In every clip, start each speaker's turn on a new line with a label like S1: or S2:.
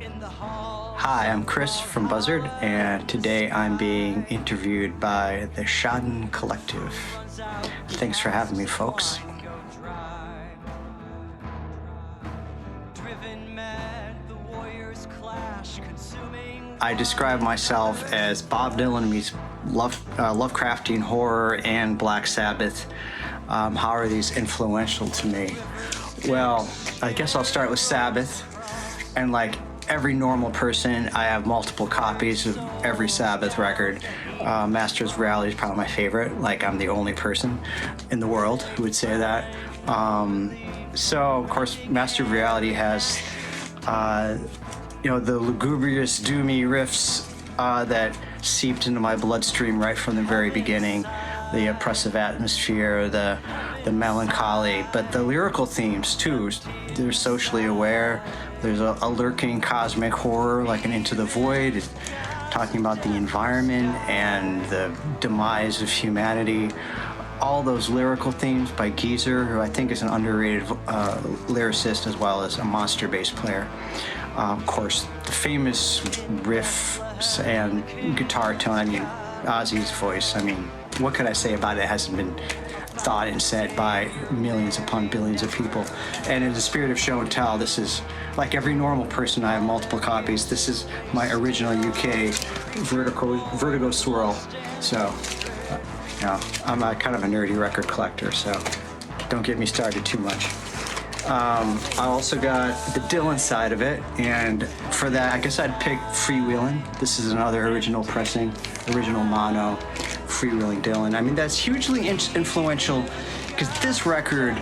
S1: Hi, I'm Chris from Buzzard, and today I'm being interviewed by the Schaden Collective. Thanks for having me, folks. I describe myself as Bob Dylan meets Lovecraftian horror and Black Sabbath. How are these influential to me? Well, I guess I'll start with Sabbath. And like every normal person, I have multiple copies of every Sabbath record. Masters of Reality is probably my favorite. Like, I'm the only person in the world who would say that. So, of course, Master of Reality has, the lugubrious, doomy riffs that seeped into my bloodstream right from the very beginning. The oppressive atmosphere, the melancholy, but the lyrical themes too. They're socially aware. There's a lurking cosmic horror, like an Into the Void, talking about the environment and the demise of humanity. All those lyrical themes by Geezer, who I think is an underrated lyricist as well as a monster bass player. Of course, the famous riffs and guitar tone. I mean, Ozzy's voice. I mean, what could I say about it? It hasn't been thought and said by millions upon billions of people. And in the spirit of show and tell, this is, like every normal person, I have multiple copies. This is my original UK Vertigo Swirl. So, I'm a kind of a nerdy record collector, so don't get me started too much. I also got the Dylan side of it, and for that, I guess I'd pick Freewheelin'. This is another original pressing, original mono, Freewheeling Dylan. I mean, that's hugely influential because this record,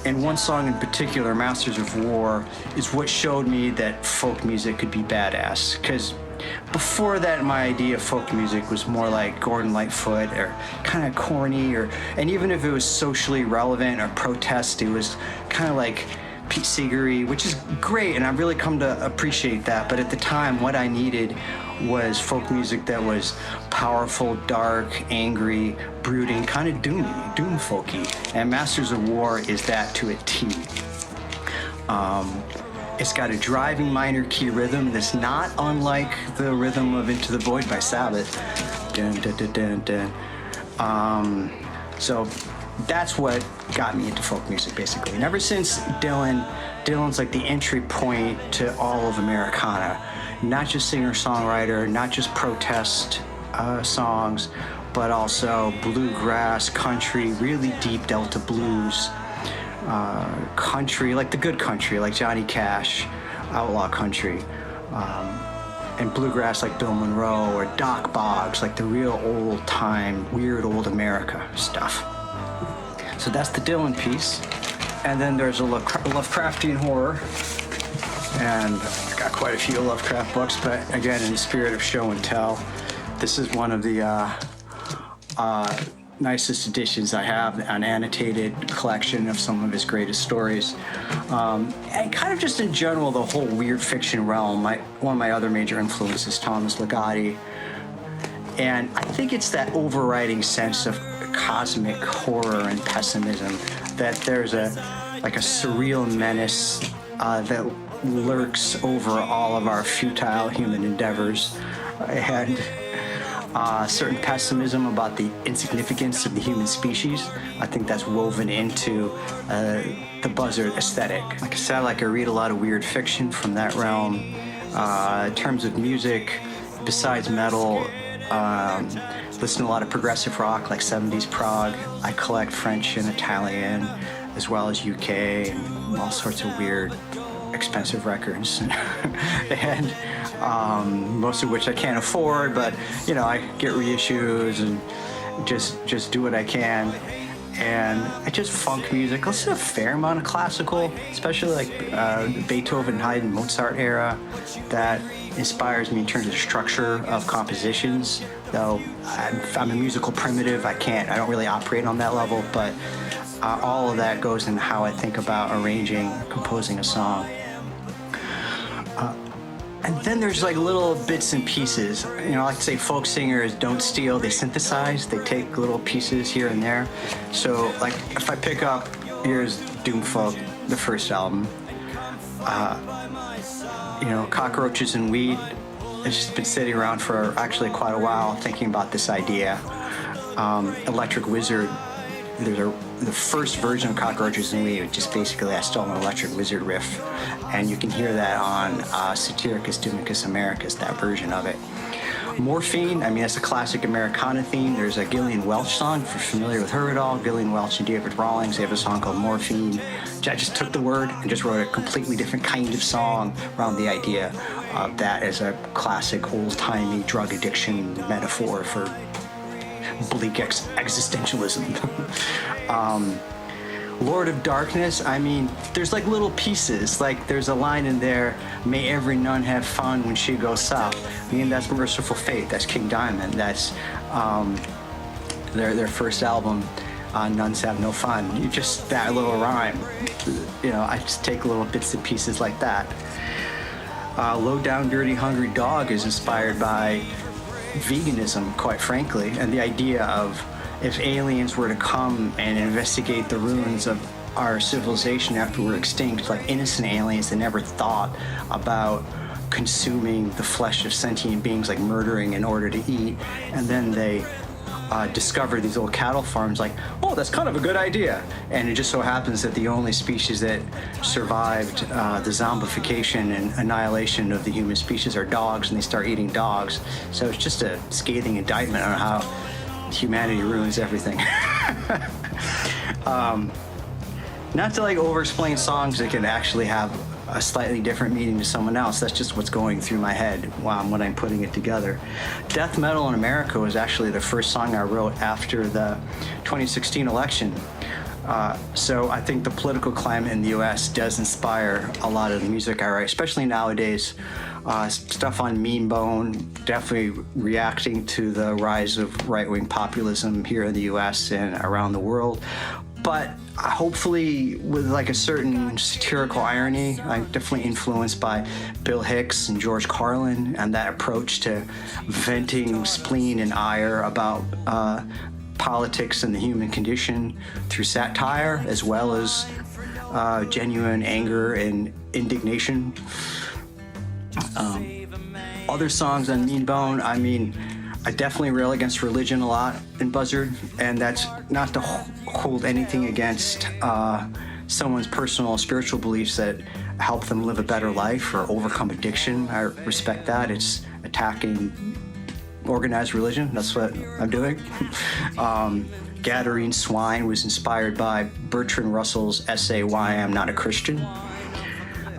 S1: and one song in particular, Masters of War, is what showed me that folk music could be badass. Because before that, my idea of folk music was more like Gordon Lightfoot, or kind of corny, and even if it was socially relevant or protest, it was kind of like Pete Seeger-y, which is great, and I've really come to appreciate that. But at the time, what I needed was folk music that was powerful, dark, angry, brooding, kind of doom folky. And Masters of War is that to a T. It's got a driving minor key rhythm that's not unlike the rhythm of Into the Void by Sabbath. Dun, dun, dun, dun, dun. So that's what got me into folk music, basically. And ever since Dylan's like the entry point to all of Americana. Not just singer-songwriter, not just protest songs, but also bluegrass, country, really deep Delta blues, country, like the good country, like Johnny Cash, outlaw country, and bluegrass like Bill Monroe, or Doc Boggs, like the real old-time, weird old America stuff. So that's the Dylan piece. And then there's a Lovecraftian horror. And I got quite a few Lovecraft books, but again, in the spirit of show and tell, this is one of the nicest editions I have, an annotated collection of some of his greatest stories. And kind of just in general, the whole weird fiction realm. One of my other major influences, Thomas Ligotti. And I think it's that overriding sense of cosmic horror and pessimism, that there's a surreal menace that lurks over all of our futile human endeavors, and certain pessimism about the insignificance of the human species. I think that's woven into the Buzzard aesthetic. Like I said, I read a lot of weird fiction from that realm. In terms of music, besides metal, listen to a lot of progressive rock, like 70s prog. I collect French and Italian, as well as UK, and all sorts of weird, expensive records, and most of which I can't afford, but I get reissues and just do what I can. And I just funk music. I listen to a fair amount of classical, especially like Beethoven, Haydn, Mozart era. That inspires me in terms of structure of compositions. Though I'm a musical primitive, I don't really operate on that level, but all of that goes into how I think about arranging, composing a song. And then there's like little bits and pieces. I like to say folk singers don't steal, they synthesize. They take little pieces here and there. So like if I pick up, here's Doomfolk, the first album. Cockroaches and weed. It's just been sitting around for actually quite a while thinking about this idea. Electric Wizard, the first version of Cockroaches and Weed, just basically I stole an Electric Wizard riff, and you can hear that on Satyricus Dumicus Americus, that version of it. Morphine, that's a classic Americana theme. There's a Gillian Welch song, if you're familiar with her at all. Gillian Welch and David Rawlings, they have a song called Morphine. I just took the word and just wrote a completely different kind of song around the idea of that as a classic old-timey drug addiction metaphor for bleak existentialism. Lord of Darkness, there's like little pieces. Like there's a line in there, may every nun have fun when she goes south. That's Merciful Fate, that's King Diamond, that's their first album, Nuns Have No Fun. That little rhyme, I just take little bits and pieces like that. Low Down Dirty Hungry Dog is inspired by veganism, quite frankly, and the idea of if aliens were to come and investigate the ruins of our civilization after we're extinct, like innocent aliens that never thought about consuming the flesh of sentient beings, like murdering in order to eat, and then they discover these old cattle farms, like, oh, that's kind of a good idea. And it just so happens that the only species that survived the zombification and annihilation of the human species are dogs, and they start eating dogs. So it's just a scathing indictment on how humanity ruins everything. Not to over-explain songs that can actually have a slightly different meaning to someone else. That's just what's going through my head when I'm putting it together. Death Metal in America was actually the first song I wrote after the 2016 election. So I think the political climate in the US does inspire a lot of the music I write, especially nowadays. Stuff on Mean Bone, definitely reacting to the rise of right-wing populism here in the US and around the world. But hopefully with a certain satirical irony. I'm definitely influenced by Bill Hicks and George Carlin and that approach to venting spleen and ire about politics and the human condition through satire, as well as genuine anger and indignation. Other songs on Mean Bone, I definitely rail against religion a lot in Buzzard, and that's not to hold anything against someone's personal spiritual beliefs that help them live a better life or overcome addiction. I respect that. It's attacking organized religion. That's what I'm doing. Gadarene Swine was inspired by Bertrand Russell's essay, Why I Am Not a Christian,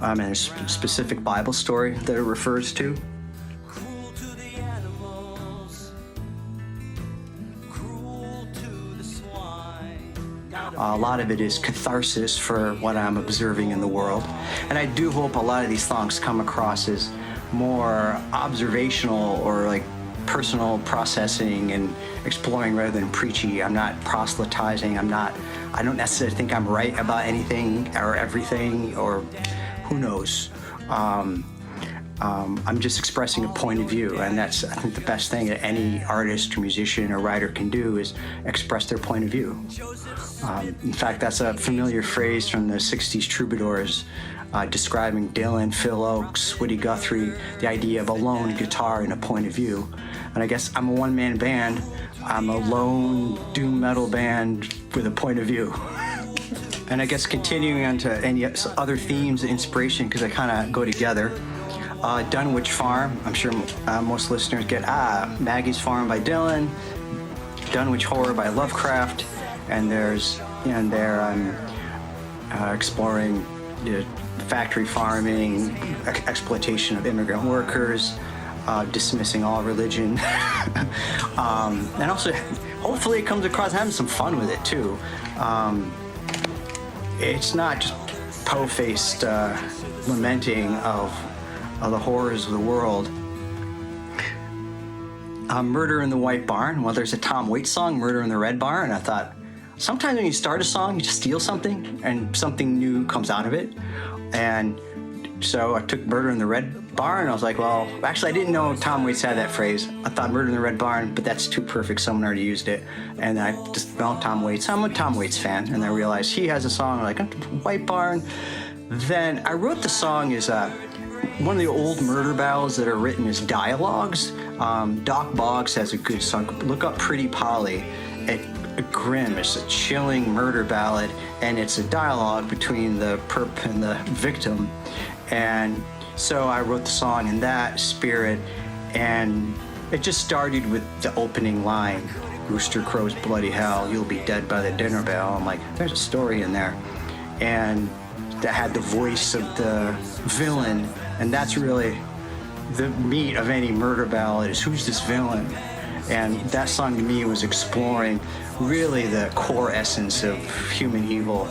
S1: and a specific Bible story that it refers to. A lot of it is catharsis for what I'm observing in the world. And I do hope a lot of these songs come across as more observational or personal processing and exploring rather than preachy. I'm not proselytizing. I don't necessarily think I'm right about anything or everything, or who knows. I'm just expressing a point of view, and that's, I think, the best thing that any artist or musician or writer can do is express their point of view. In fact, that's a familiar phrase from the 60s troubadours describing Dylan, Phil Oakes, Woody Guthrie, the idea of a lone guitar and a point of view. And I guess I'm a one-man band. I'm a lone doom metal band with a point of view. And I guess continuing on to any other themes of inspiration, because they kind of go together. Dunwich Farm, I'm sure most listeners get, Maggie's Farm by Dylan, Dunwich Horror by Lovecraft, and there's, I'm exploring factory farming, exploitation of immigrant workers, dismissing all religion, and also, hopefully it comes across having some fun with it too. It's not just po-faced lamenting of the horrors of the world. Murder in the White Barn. Well, there's a Tom Waits song, Murder in the Red Barn. And I thought, sometimes when you start a song, you just steal something and something new comes out of it. And so I took Murder in the Red Barn. I was like, well, actually, I didn't know Tom Waits had that phrase. I thought Murder in the Red Barn, but that's too perfect. Someone already used it. And I just found Tom Waits. I'm a Tom Waits fan. And I realized he has a song like White Barn. Then I wrote the song as one of the old murder ballads that are written as dialogues. Doc Boggs has a good song. Look up Pretty Polly. A grim, it's a chilling murder ballad, and it's a dialogue between the perp and the victim. And so I wrote the song in that spirit, and it just started with the opening line, "Rooster crows bloody hell, you'll be dead by the dinner bell." I'm like, there's a story in there. And that had the voice of the villain, and that's really the meat of any murder ballad, is who's this villain? And that song to me was exploring really the core essence of human evil,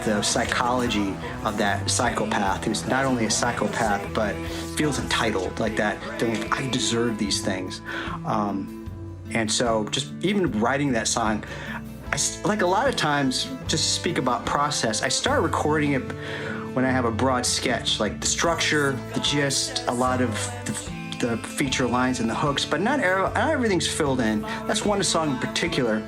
S1: the psychology of that psychopath who's not only a psychopath but feels entitled, like that, feeling I deserve these things. And so just even writing that song, like a lot of times, just to speak about process, I start recording it when I have a broad sketch, like the structure, the gist, a lot of the feature lines and the hooks, but not everything's filled in. That's one song in particular.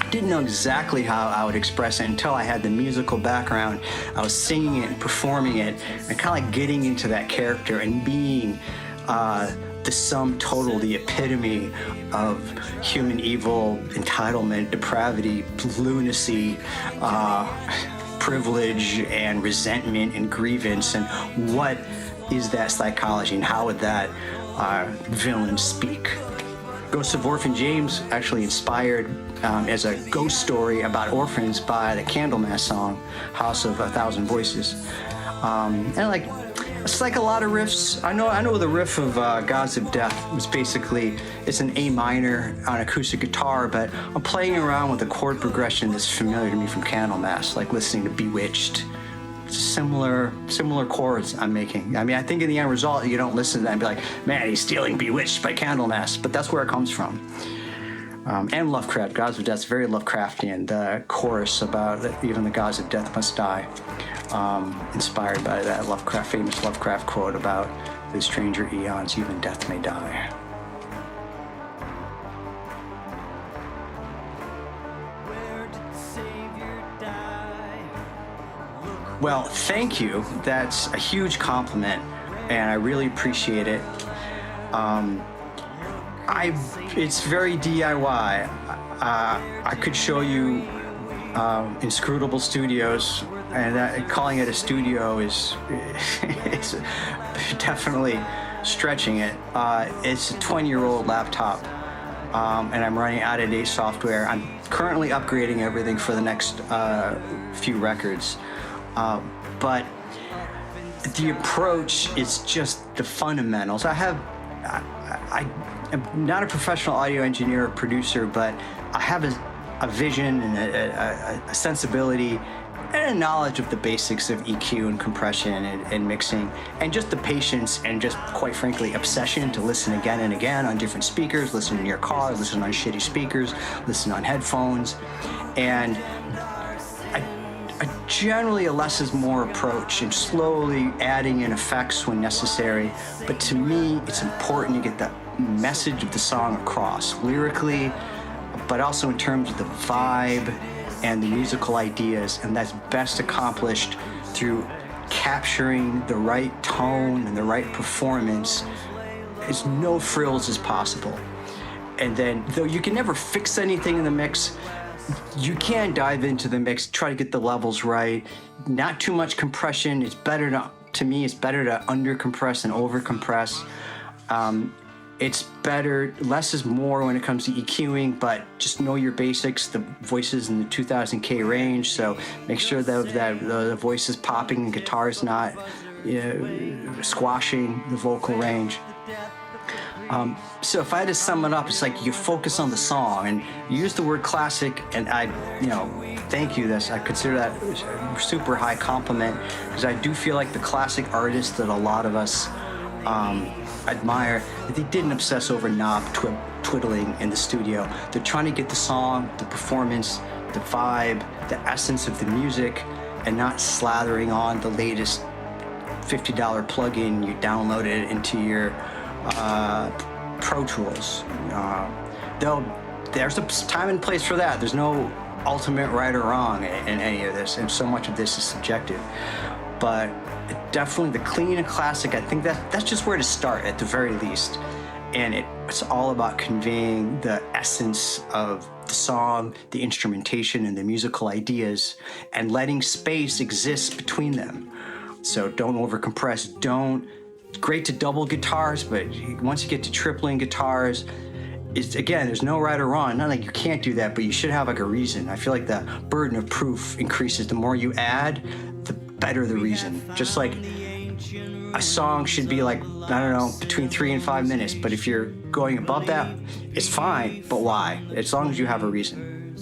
S1: I didn't know exactly how I would express it until I had the musical background. I was singing it and performing it and kind of like getting into that character and being the sum total, the epitome of human evil, entitlement, depravity, lunacy, privilege and resentment and grievance, and what is that psychology and how would that villain speak. Ghost of Orphan James actually inspired as a ghost story about orphans by the Candlemass song, House of a Thousand Voices. And like, it's like a lot of riffs. I know the riff of Gods of Death was basically, it's an A minor on acoustic guitar, but I'm playing around with a chord progression that's familiar to me from Candlemass, like listening to Bewitched. Similar chords I'm making. I mean, I think in the end result, you don't listen to that and be like, man, he's stealing Bewitched by Candlemass, but that's where it comes from. And Lovecraft, Gods of Death is very Lovecraftian. The chorus about even the gods of death must die, inspired by that famous Lovecraft quote about the stranger eons, even death may die. Well, thank you. That's a huge compliment, and I really appreciate it. It's very DIY. I could show you Inscrutable Studios, and calling it a studio is definitely stretching it. It's a 20-year-old laptop, and I'm running out-of-date software. I'm currently upgrading everything for the next few records. But the approach is just the fundamentals. I am not a professional audio engineer or producer, but I have a vision and a sensibility and a knowledge of the basics of EQ and compression and mixing, and just the patience and just, quite frankly, obsession to listen again and again on different speakers, listen in your car, listen on shitty speakers, listen on headphones. And generally a less is more approach and slowly adding in effects when necessary. But to me, it's important to get the message of the song across lyrically, but also in terms of the vibe and the musical ideas. And that's best accomplished through capturing the right tone and the right performance as no frills as possible. And then, though you can never fix anything in the mix, you can dive into the mix, try to get the levels right. Not too much compression. It's better to me, it's better to undercompress than overcompress. It's better, less is more when it comes to EQing, but just know your basics. The voices in the 2000K range, so make sure that the voice is popping and guitar is not squashing the vocal range. So if I had to sum it up, it's like you focus on the song and you use the word classic, and thank you. I consider that a super high compliment, because I do feel like the classic artists that a lot of us admire, that they didn't obsess over knob twiddling in the studio. They're trying to get the song, the performance, the vibe, the essence of the music, and not slathering on the latest $50 plugin you downloaded into your Pro Tools. Though there's a time and place for that. There's no ultimate right or wrong in any of this, and so much of this is subjective. but definitely the clean and classic, I think that's just where to start at the very least. And it's all about conveying the essence of the song, the instrumentation, and the musical ideas, and letting space exist between them. So don't overcompress, it's great to double guitars, but once you get to tripling guitars, again, there's no right or wrong. Not like you can't do that, but you should have like a reason. I feel like the burden of proof increases. The more you add, the better the reason. Just like a song should be like, I don't know, between 3 and 5 minutes. But if you're going above that, it's fine. But why? As long as you have a reason.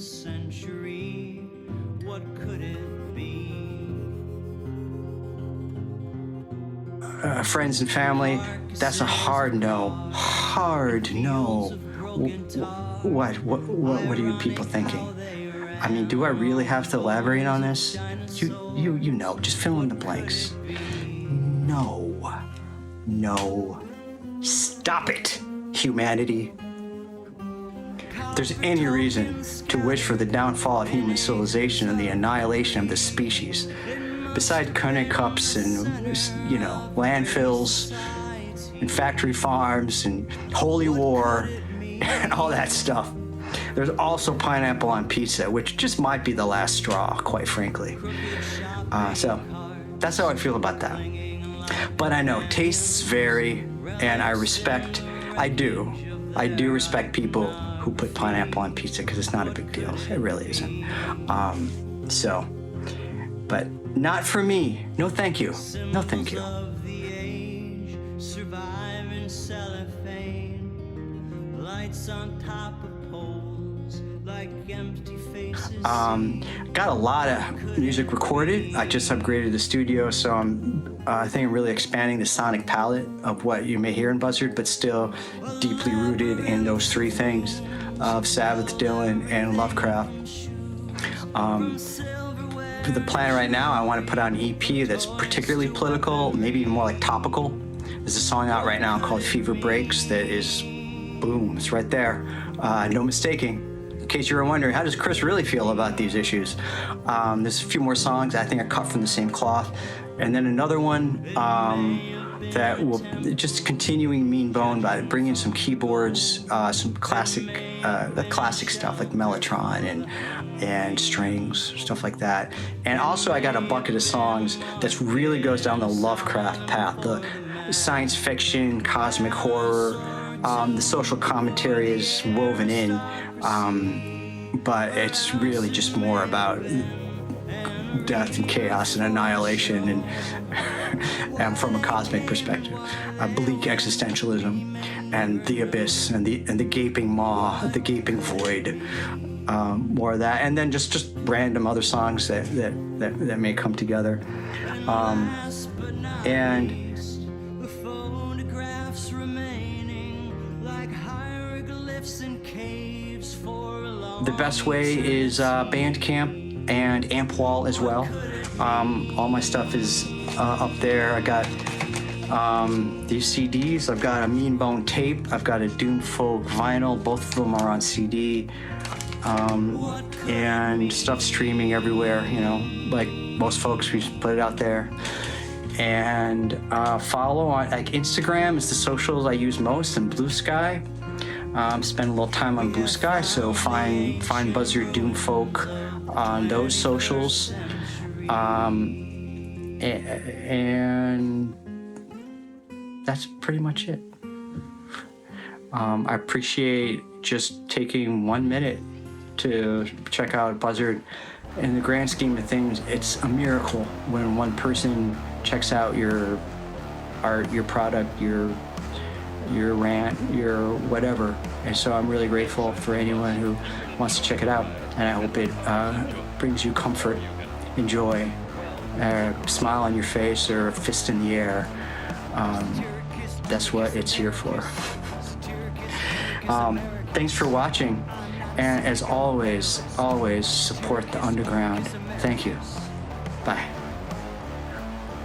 S1: Friends and family, that's a hard no. Hard no. What are you people thinking? I mean, do I really have to elaborate on this? You know, just fill in the blanks. No. Stop it, humanity. If there's any reason to wish for the downfall of human civilization and the annihilation of the species, besides cunning cups and, landfills and factory farms and holy war and all that stuff, there's also pineapple on pizza, which just might be the last straw, quite frankly. So that's how I feel about that. But I know tastes vary, and I do respect people who put pineapple on pizza, because it's not a big deal. It really isn't. But not for me. No, thank you. No, thank you. Got a lot of music recorded. I just upgraded the studio, so I think I'm really expanding the sonic palette of what you may hear in Buzzard, but still deeply rooted in those three things of Sabbath, Dylan, and Lovecraft. For the plan right now, I want to put out an EP that's particularly political, maybe even more like topical. There's a song out right now called Fever Breaks that is, boom, it's right there. No mistaking. In case you were wondering, how does Chris really feel about these issues? There's a few more songs I think are cut from the same cloth. And then another one that will just continuing Mean Bone by bringing some keyboards, some classic stuff like Mellotron and strings, stuff like that. And also I got a bucket of songs that really goes down the Lovecraft path, the science fiction, cosmic horror, the social commentary is woven in, but it's really just more about death and chaos and annihilation and from a cosmic perspective, bleak existentialism and the abyss and the gaping maw, the gaping void, more of that, and then just random other songs that may come together, and the best way is Bandcamp and Ampwall as well. All my stuff is up there. I got these CDs. I've got a Mean Bone tape. I've got a Doom Folk vinyl. Both of them are on CD. And stuff streaming everywhere, like most folks, we just put it out there. And follow on like Instagram is the socials I use most, and Blue Sky. Spend a little time on Blue Sky, so find Buzzard Doom Folk on those socials, and that's pretty much it. I appreciate just taking 1 minute to check out Buzzard. In the grand scheme of things, it's a miracle when one person checks out your art, your product, your rant, your whatever. And so I'm really grateful for anyone who wants to check it out. And I hope it brings you comfort and joy, a smile on your face or a fist in the air. That's what it's here for. Thanks for watching. And as always support the underground. Thank you. Bye.